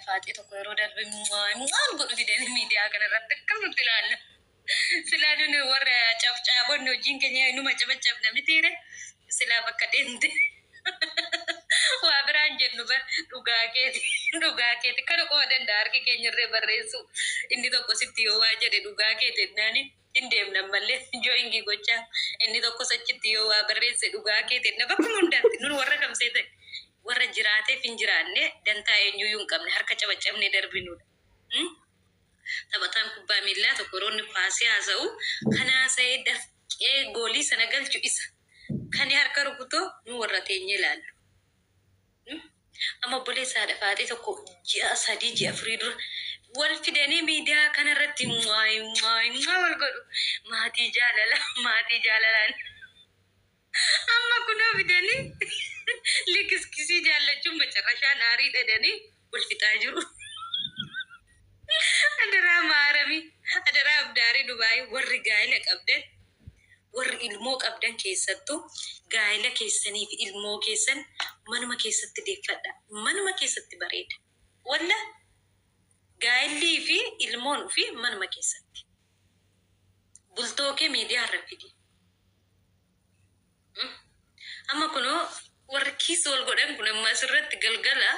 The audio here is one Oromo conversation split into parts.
faati tokko yeroo darbe waan godhu fidanii miidiyaa kanarratti akkamitti ilaalla. Silaa nuni warra cabcaabonni hojiin keenya inuma cabacabna mitiire silaa bakka deemte. Waa biraan jennu dhugaa keeti kana qofa danda'a harki keenyarree barreessu inni tokko sitti yoo waa jedhe dhugaa keeti jennaani hin deemna malee jooyingii gochaa inni tokko sachitti yoo waa barreesse dhugaa keeti jenna bakka hundaatti nun warra kamsee ta'e warra jiraateef hin jiraanne dantaa eenyuyyuu hin qabne harka cabacabnee darbinudha. Taphataan kubbaa miillaa tokko roonni paasii haasa'u kan haasa'ee dafqee goolii sana galchu isa kan harka rukutoo nu warra teenye ilaallu. Amma obboleessaadha faatee tokko ji'a 3 ji'a 4 dura wal fidanii miidiyaa kanarratti wal godhu maatii jaalalaan amma kunoo fidanii likiskisii jaallachuun macarrashaa naarii dhadhanii wal fixaa jiru. Adaraa maaramii adaraa abdaarii Dubaayii warri gaa'ela qabdan warri ilmoo qabdan keessattuu gaa'ela keessanii fi ilmoo keessan manuma keessatti deeffadha. Manuma keessatti bareeda. Walla gaa'ellii fi ilmoon fi manuma keessatti. Bultoo kee miidiyaa irra fidi. Amma kunoo warri kiisa wal godhan kun amma asirratti galgala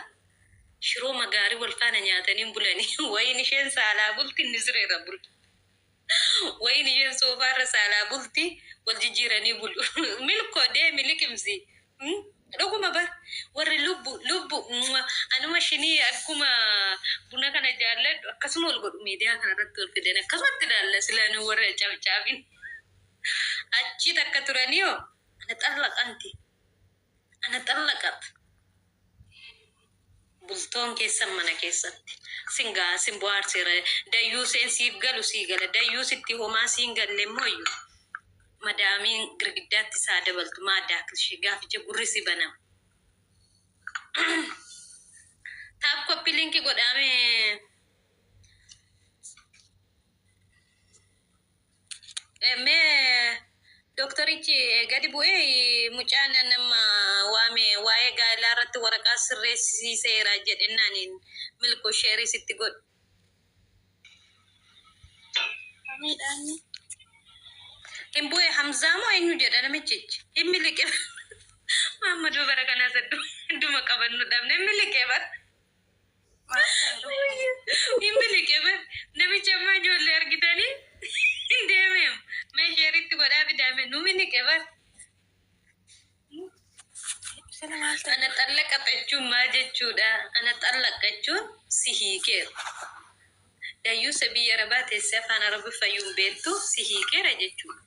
shiroo magaarii wal faana nyaatanii bulanii wayin isheen saalaa bulti inni sireera bulti. Wayin isheen soofaarra saalaa bulti wal jijjiiranii bulu. Milkoo deemi liqimsi. Dhuguma bar warri lubbu anuma shinii akkuma buna kana jaalladhu akkasuma wal godhu miidiyaa kanarratti wal fidan akkasumatti ilaalla silaanuu warra cabcaabin. Achi takka turaniyo ana xallaqat. Bultoon keessan mana keessatti singaa simboaarseera dayyuu seen siif galu sii gala dayyuu sitti homaa siin galle mooyyu madaamiin girgiddaatti isaa dabaltu maadaa kilshee gaaficha gurri si banama. Taap koppi linki godhame mee doktorichi gadi bu'ee mucaan nama waame waa'ee gaa'elaa irratti waraqaa sirreessiseera jedhennaaniin milkoo sheerii sitti godhu. Hin bu'ee Hamzaa moo eenyu jedha namichichi? Hin miliqe. Maammaduu bara kanaa saddu hunduma qabannu dhabne hin miliqe bara. Hin miliqe bara. Namicha ammaa ijoollee argitanii hin deemeem. Mee sheeritti godhaa fidaame nu miliqe bara. Ana xallaqaxachuun maa jechuudha? Ana xallaqachuun si hiikeera. Dayyuusa biyya Arabaa teessee afaan Arabiffaayyuun beektu si hiikeera jechuudha.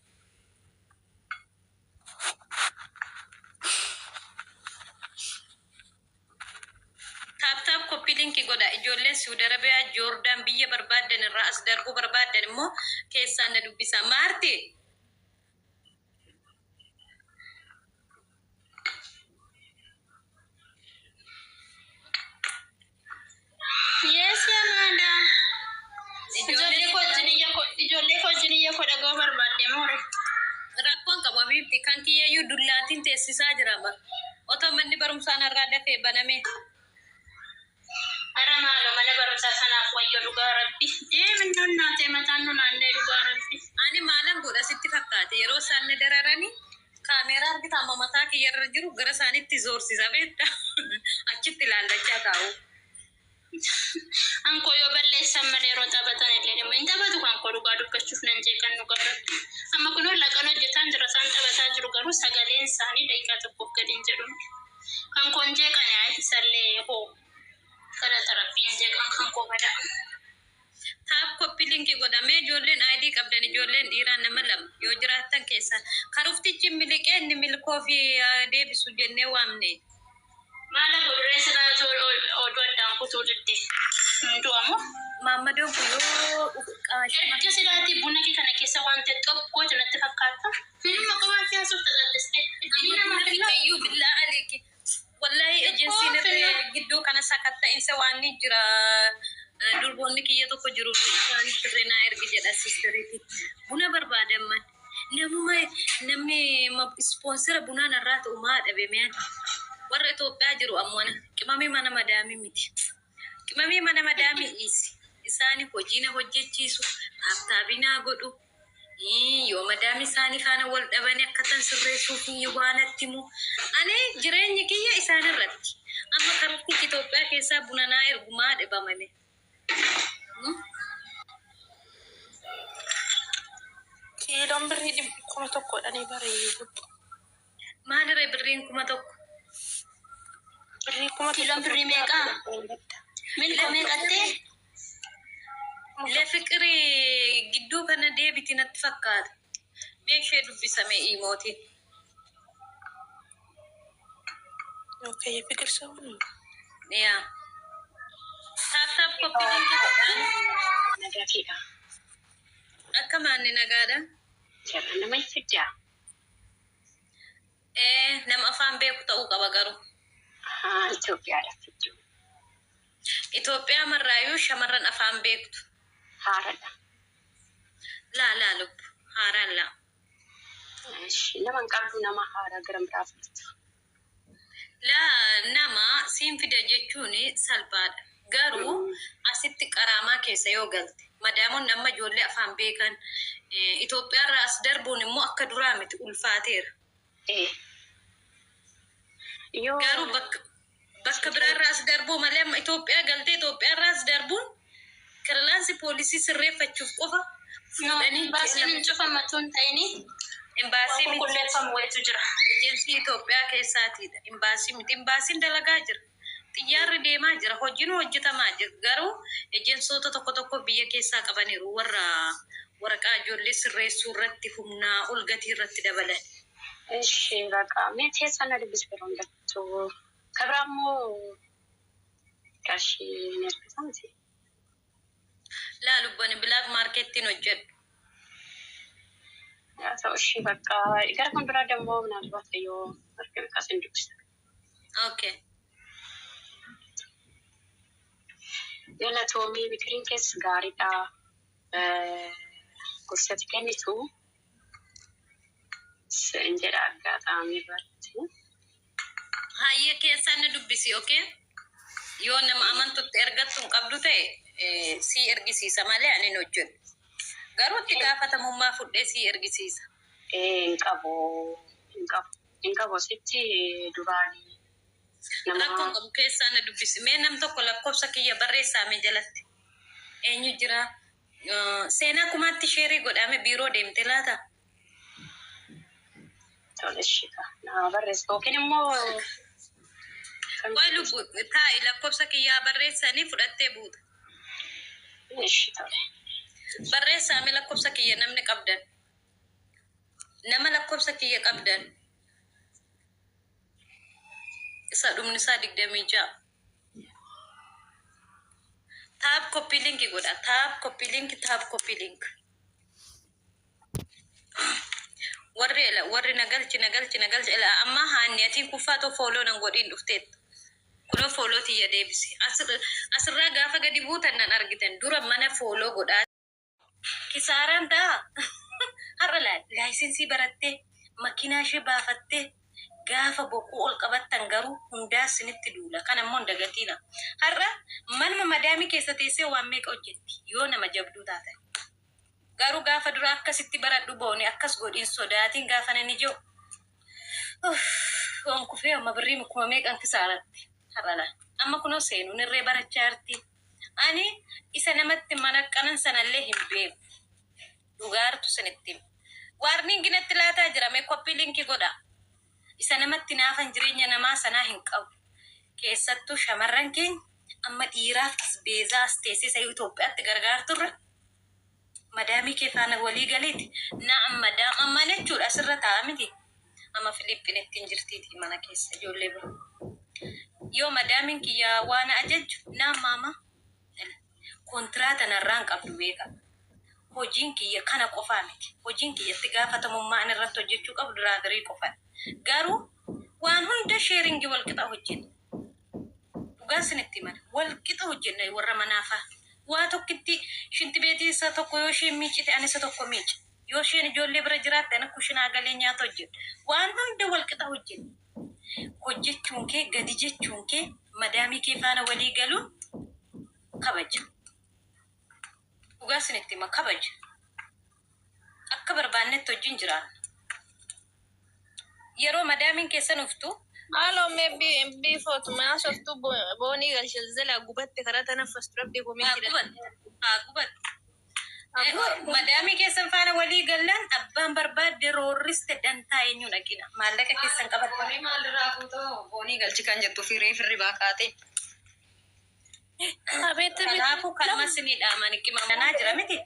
Taap koppii linkii godha. Ijoolleen Saudi Arabiyaa Joordaan biyya barbaadan irraa as darbuu barbaadan immoo keessaan na dubbisa. Maarti yes madam. Ijoollee kojjiniyya kodha goo barbaadde moore. Rakkoon qabu abiibti kan kiyyayyuu dullaatiin teessisaa jira ba. Otoo manni barumsaan irraa dafee baname. Ara maalo mana barumsaa sanaaf wayyo dhugaa rabbi. Deemin nonnaatee mataan nunaannee dhugaa rabbi. Ani maalan godha sitti fakkaate yeroo isaan na dararanii kaameeraa argita amma mataa kiyyarra jiru gara isaanitti zoorsisa beekta. Achitti ilaallachaa taa'u. Anko yoo balleessan malee yeroo taphatan illee dhimma hin taphatu kan koo dhugaa dubbachuuf nan jeeqan nu qabatu. Amma kunoo laqan hojjetaan jira isaan taphataa jiru garuu sagaleen isaanii daqiiqaa tokkoof gadi hin jedhu. Kan koon jeeqan isallee hoo kada tarabbiin jeeqan kan koo badaa. Taap koppii linkii godhamee ijoolleen ID qabdan ijoolleen dhiiraa nama lama yoo jiraattan keessaa karuftichi miliqee inni milkoo fi deebisu jennee waamne. Maala goduree siraatu oduu addaan kutuu didde. Ndu'amoo? Maammadoon kun yoo erga siraati buna kee kana keessa waan ta'e tokko jalatti fakkaata. Filma qabaa fi haasuuf tajaajiliste. Inni nama Billayyuu billaa aleeki. Wallahi ejensiin gidduu kana sakatta'insa waan ni jira. Durboonni kiyya tokko jiru isaanii sirreenaa ergi jedha sisteriiti. Buna barbaadan man. Namni ispoonsira bunaan irraa ta'u maa dhabe meen. Warra Itoophiyaa jiru ammoo qimamii mana madaamii miti. Qimamii mana madaamii dhiisi. Isaanii hojiina hojjechiisu. Taabtaabinaa godhu. Yoo madaamii isaanii faana wal dhabanii akkatan sirreessuuf waan natti himu. Ani jireenyi kiyya isaan irratti. Amma karatti Itoophiyaa keessaa bunanaa ergumaa dhibamame. Kiiloon birrii 1,000 bareedu. Maalirra birriin 1,000? Birrii 1,000. Kiiloon birrii meeqa? Milkoo meeqattee? Lefiqiri gidduu kana deebiti natti fakkaata. Meeshee dubbisame imootiin. Okay, fikir sawun. Yaa. Taap koppiliin keessaan. Nagaatiidha. Akka maanni nagaadha? Jala nama fiddaa. Nama afaan beeku ta'uu qaba garuu. Itoophiyaadha fidduu. Itoophiyaa marraayyuu shamarran afaan beektu. Haaradha. Laa lubbu. Haaraan laa. Nama hin qabdu nama haaraa gara biraa fiddu. Nama siin fida jechuun salphaadha. Garuu asitti qaraamaa keessa yoo galte. Madaamoon nama ijoollee afaan beekan. Itoophiyaarraa as darbuun immoo akka duraa miti ulfaateera. Garuu bakka biraarraa as darbuu malee amma Itoophiyaa galtee Itoophiyaarraa as darbuun kirlaansi poolisii sirreeffachuuf qofa. Baasiin hin cufamatu hin ta'ini. Imbaasii miti. Qulqulleeffamu wayitu jira. Ejensii Itoophiyaa keessaatiidha. Imbaasii miti. Imbaasiin dalagaa jira. Xiyyaarri deemaa jira. Hojiin hojjetamaa jira. Garuu ejensoota tokko biyya keessaa qabaniiru warra waraqaa ijoollee sirreessuu irratti humnaa ol gatii irratti dabalan. Raqaa meeshee sana dubbis biroo hundatti. Kabiraammoo qarshii ni argatamti. Lubbani bilaak maarkettiin hojjedhu. Ta'u ishee bakka gara kan biraa dammoo ምናልባት yoo argame kasin dubbisa. Okay. Galatoomii mikiriin keessa gaariidha. Gorsati kennitu sin jedha aggaataamii irratti. Hayyee keessaa ni dubbisi, okay? Yoo nama amantutti ergattu hin qabdu ta'e si ergisiisa malee ani hin hojjedhu. Garuu itti gaafatamummaa fudhee si ergisiisa. Hin qabu sitti duraanii. Rakkoon qabu keessaa na dubbisi. Mee nam tokko lakkoofsa kiyya barreessaame jalatti. Eenyu jira? Seenaa kumaatti sheerii godhame biiroo deemte laata? Tole shika. Na barreessa. Yookiin immoo Qoy lubbu taa'i lakkoofsa kiyyaa barreessanii fudhattee buuta. Tole. Barreessaame lakkoofsa kiyya namni qabdan. Nama lakkoofsa kiyya qabdan. Isa dhumni isaa 26. Taap koppii linkii godha. Taap koppii linkii. Warri nagalchi amma haanniyatiin kuffaatoo fooloo nan godhiin dhufteetta. Kunoo fooloo tiyya deebisi. Asirraa gaafa gadi buutan nan argitan dura mana fooloo godhaa. Kisaaraan ta'a. Har'a laayinsii barattee makiinaa ishee baafattee gaafa boquu ol qabattan garuu hundaa sinitti duula. Kan ammoo hin dagatiina. Har'a manuma madaamii keessa teessee waan meeqa hojjetti yoo nama jabduu taatan. Garuu gaafa dura akkasitti baradhu boone akkas godhiin sodaatiin gaafa nani jiru. Waan kufee amma birrii mukkuma meeqan kisaaratti. Har'ala. Amma kunoo seenuun irree barachaa jirti. Ani isa namatti manaqqanan sanallee hin beeku. Dhugaartu sinitti. Waarniin ginatti laataa jira mee koppii linkii godha. Isa namatti naafan jireenya namaa sanaa hin qabu. Keessattuu shamarran keenya amma dhiiraaf beezaa as teessisa Itoophiyaatti gargaarturra. Madaamii kee faana walii galeeti. Madaam amma jechuudha asirra ta'a miti. Amma Filippinitti hin jirtiiti mana keessa ijoollee bira. Yoo madaamiin kiyya waan ajaju maama. Kontiraata narraan qabdu beeka. Hojiin kiyya kana qofaa miti. Hojiin kiyyatti gaafatamummaan irratti hojjechuu qabdu diraaverii qofaa. Garuu waan hunda sheeringii walqixa hojjenna. Dhugaa sinitti mana walqixa hojjenna warra manaafaa. Waa tokkitti shinti beetii isa tokko yoo isheen miicite ani isa tokko miici. Yoo isheen ijoollee bira jiraatte ani kushinaa galee nyaata hojjedha. Waan hunda walqixa hojjenna. Hojjechuun kee gadi jechuun kee madaamii kee faana walii galuun kabaja. Dhugaa isinitti hima kabaja. Akka barbaannetti wajjin jiraan. Yeroo madaamin keessan uftu. Halo maybe foto mana softu boni galshil zala gubatte karata nafas rabbi bomi kida. Gubat. Madami keessan faana walii gallan abbaan barbaadde roorriste dantaa eenyu dhaqina. Maallaqa keessan qabatanii maal raafutoo boni galchi kan jettu firri baakaate. Kanaafuu kalma sinii dhaamani qimamanaa jira miti.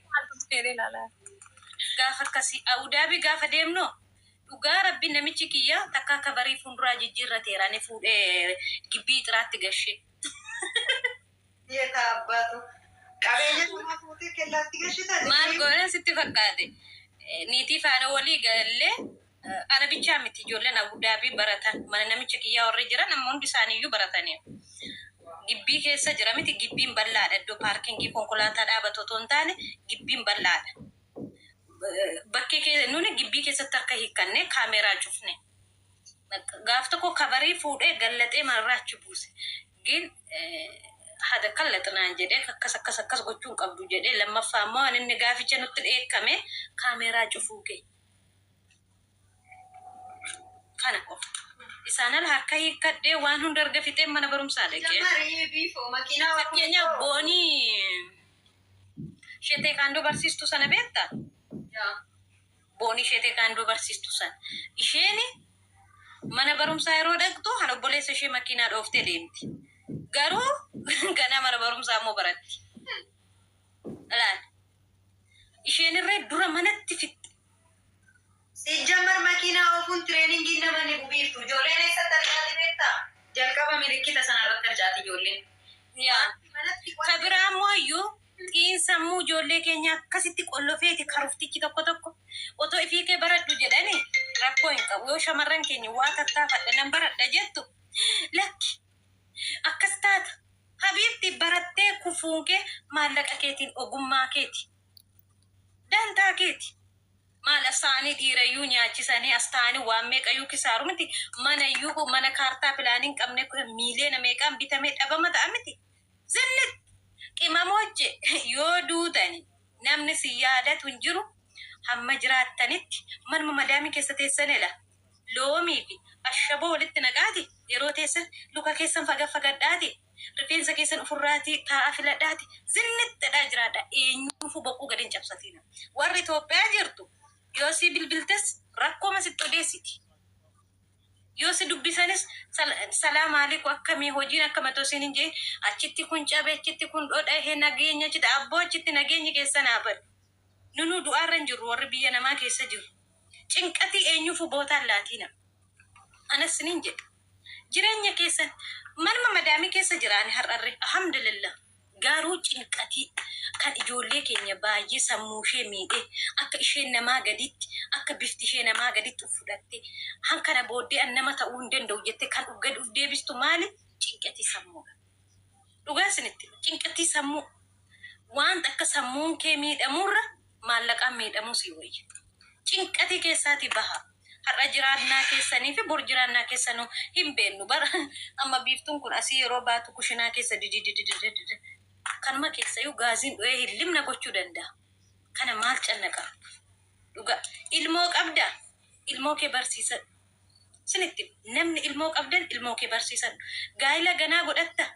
Gaafa akkasii Abudaabii gaafa deemnu dhugaa rabbi namichi kiyya takka akka barii fuulduraa jijjiirrateera ni fuudhee gibbii xiraatti gashee. Yeeta abbaatu qabeenya nama fuutee kellaatti gashita. Maal goone sitti fakkaate niitii faana walii galee ana bichaa miti ijoolleen Abudaabii baratan mana namicha kiyyaa warri jiran amma hundi isaaniiyyuu baratanii. Gibbii keessa jira miti gibbiin bal'aadha iddoo paarkingii konkolaataa dhaabatu otoo hin taane gibbiin bal'aadha. Bakkee nuni gibbii keessatti harka hiikkannee kaameeraa cufne. Gaaf tokko kabarii fuudhee gallaxee marraachi buuse. Gin hada kallaxinaan jedhee akkas gochuun qabdu jedhee lammaffaa immoo inni gaaficha nutti dheekkame kaameeraa cufuu ga'e. Kana qofa. Isaan ala harka hiikkadhee waan hunda erga fixee mana barumsaa dhaqee. Fakkeenyaaf boonii ishee teekaandoo barsiistu sana beektaa? Booni ishee teekaandoo barsiistu sana. Isheen mana barumsaa yeroo dhaqxu kan obboleessa ishee makiinaa dhooftee deemti. Garuu ganaa mana barumsaa immoo baratti. Laal. Isheen irree dura manatti fixxe. Sijjammar makiinaa oofuun tireeningii namanni bubiiftu. Ijoolleen eessatti argaati beektaa? Jalqaba milikkita sana irratti argaati ijoolleen. Kabiraa immoo iyyuu xiinsammuu ijoollee keenya akkasitti qollofeeti karuftichi tokko otoo ifii kee baradhu jedhanii rakkoo hin qabu. Yoo shamarran keenya waa tattaafadha nan baradha jettu lakki akkas taata. Habiibti barattee kufuun kee maallaqa keetiin ogummaa keeti. Dantaa keeti. Maal asaanii dhiirayyuu nyaachisanii astaanii waan meeqayyuu kisaaru miti. Mana kaartaa pilaaniin qabne miiliyoona meeqaan bitamee dhabama ta'a miti. Zinnit qimamoojje yoo duutani namni si yaadatu hin jiru hamma jiraattanitti manuma madaamii keessa teessanidha. Loomii fi ashaboo walitti naqaati yeroo teessan luka keessan fagadhaati. Rifeensa keessan ofirraati taa'aa filadhaati. Zinnittidhaa jiraadha. Eenyuufu boqquu gadi hin cabsatina. Warri Itoophiyaa jirtu yoo si bilbiltes rakkooma sitti odeessiti. Yoo si dubbisanis salaam aleikum akkamii hojiin akkama tosiin hin jee achitti kun cabe achitti kun dhodha nageenya achitti abboo achitti nageenyi keessa naabadu. Nunu du'aarra hin jirru warri biyya namaa keessa jiru. Cinqatii eenyuufu bootaan laatina. Anas nin jedhu. Jireenya keessan manuma madaamii keessa jiraani har'arre alhamdulillah. Garuu cinqatii kan ijoollee keenya baay'ee sammuu ishee miidhee akka isheen namaa gaditti akka bifti ishee namaa gaditti fudhatte hankana booddee an nama ta'uu hin danda'u jettee kan gad uf deebistu maali? Cinqatii sammuudha. Dhugaa isinitti cinqatii sammuu waan akka sammuun kee miidhamurra maallaqaan miidhamuu si wayya. Cinqatii keessaatii baha. Har'a jiraannaa keessanii fi bor jiraannaa keessanuu hin beennu bara amma biiftuun kun asii yeroo baatu kushinaa keessa dididididididid. Kanuma keessayyuu gaaziin dho'ee hillimna gochuu danda'a. Kana maal cannaqa? Dhugaa ilmoo qabdaa? Ilmoo kee barsiisan. Sinitti namni ilmoo qabdan ilmoo kee barsiisan. Gaa'ila ganaa godhatta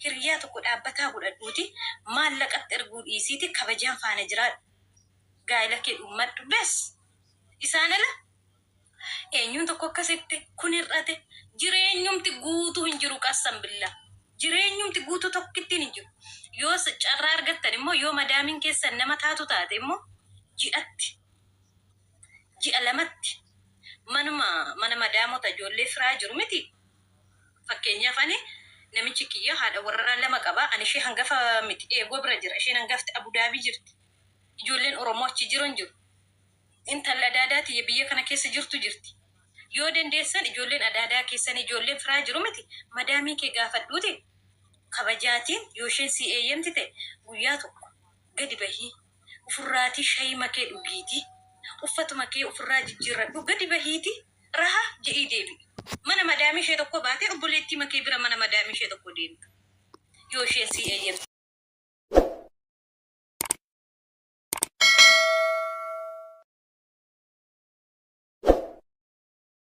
hiriyaa tokko dhaabbataa godhadhuuti maallaqatti erguu dhiisiiti kabajaan faana jiraadhu. Gaa'ila kee dhumadhu bes. Isaan ala eenyuun tokko akkasitti kun hir'ate jireenyumti guutuu hin jiru qassan billaa. Jireenyumti guutuu tokkittiin hin jiru. Yoo carraa argattan immoo yoo madaamiin keessan nama taatu taate immoo ji'a lamatti mana madaamota ijoollee firaa jiru miti. Fakkeenyaaf ani namichi kiyya haadha warra lama qaba. Ani ishee hangafa miti eegoo bira jira. Isheen hangafti Abudaabii jirti. Ijoolleen Oromoo achi jiru. Intalli Adaadaati biyya kana keessa jirtu jirti. Yoo dandeessan ijoolleen Adaadaa keessan ijoolleen firaa jiru miti. Madaamii kee gaafadhuuti. Kabajaatiin yoo isheen si eeyyamti ta'e guyyaa tokko gadi bahii ofirraatii shayii makee dhugiitii uffatuma kee ofirraa jijjiirradhu gadi bahiiti raha jedhii deebi. Mana madaamii ishee tokko baatee obboleettii makee bira mana madaamii ishee tokko deemtu. Yoo isheen si eeyyamti.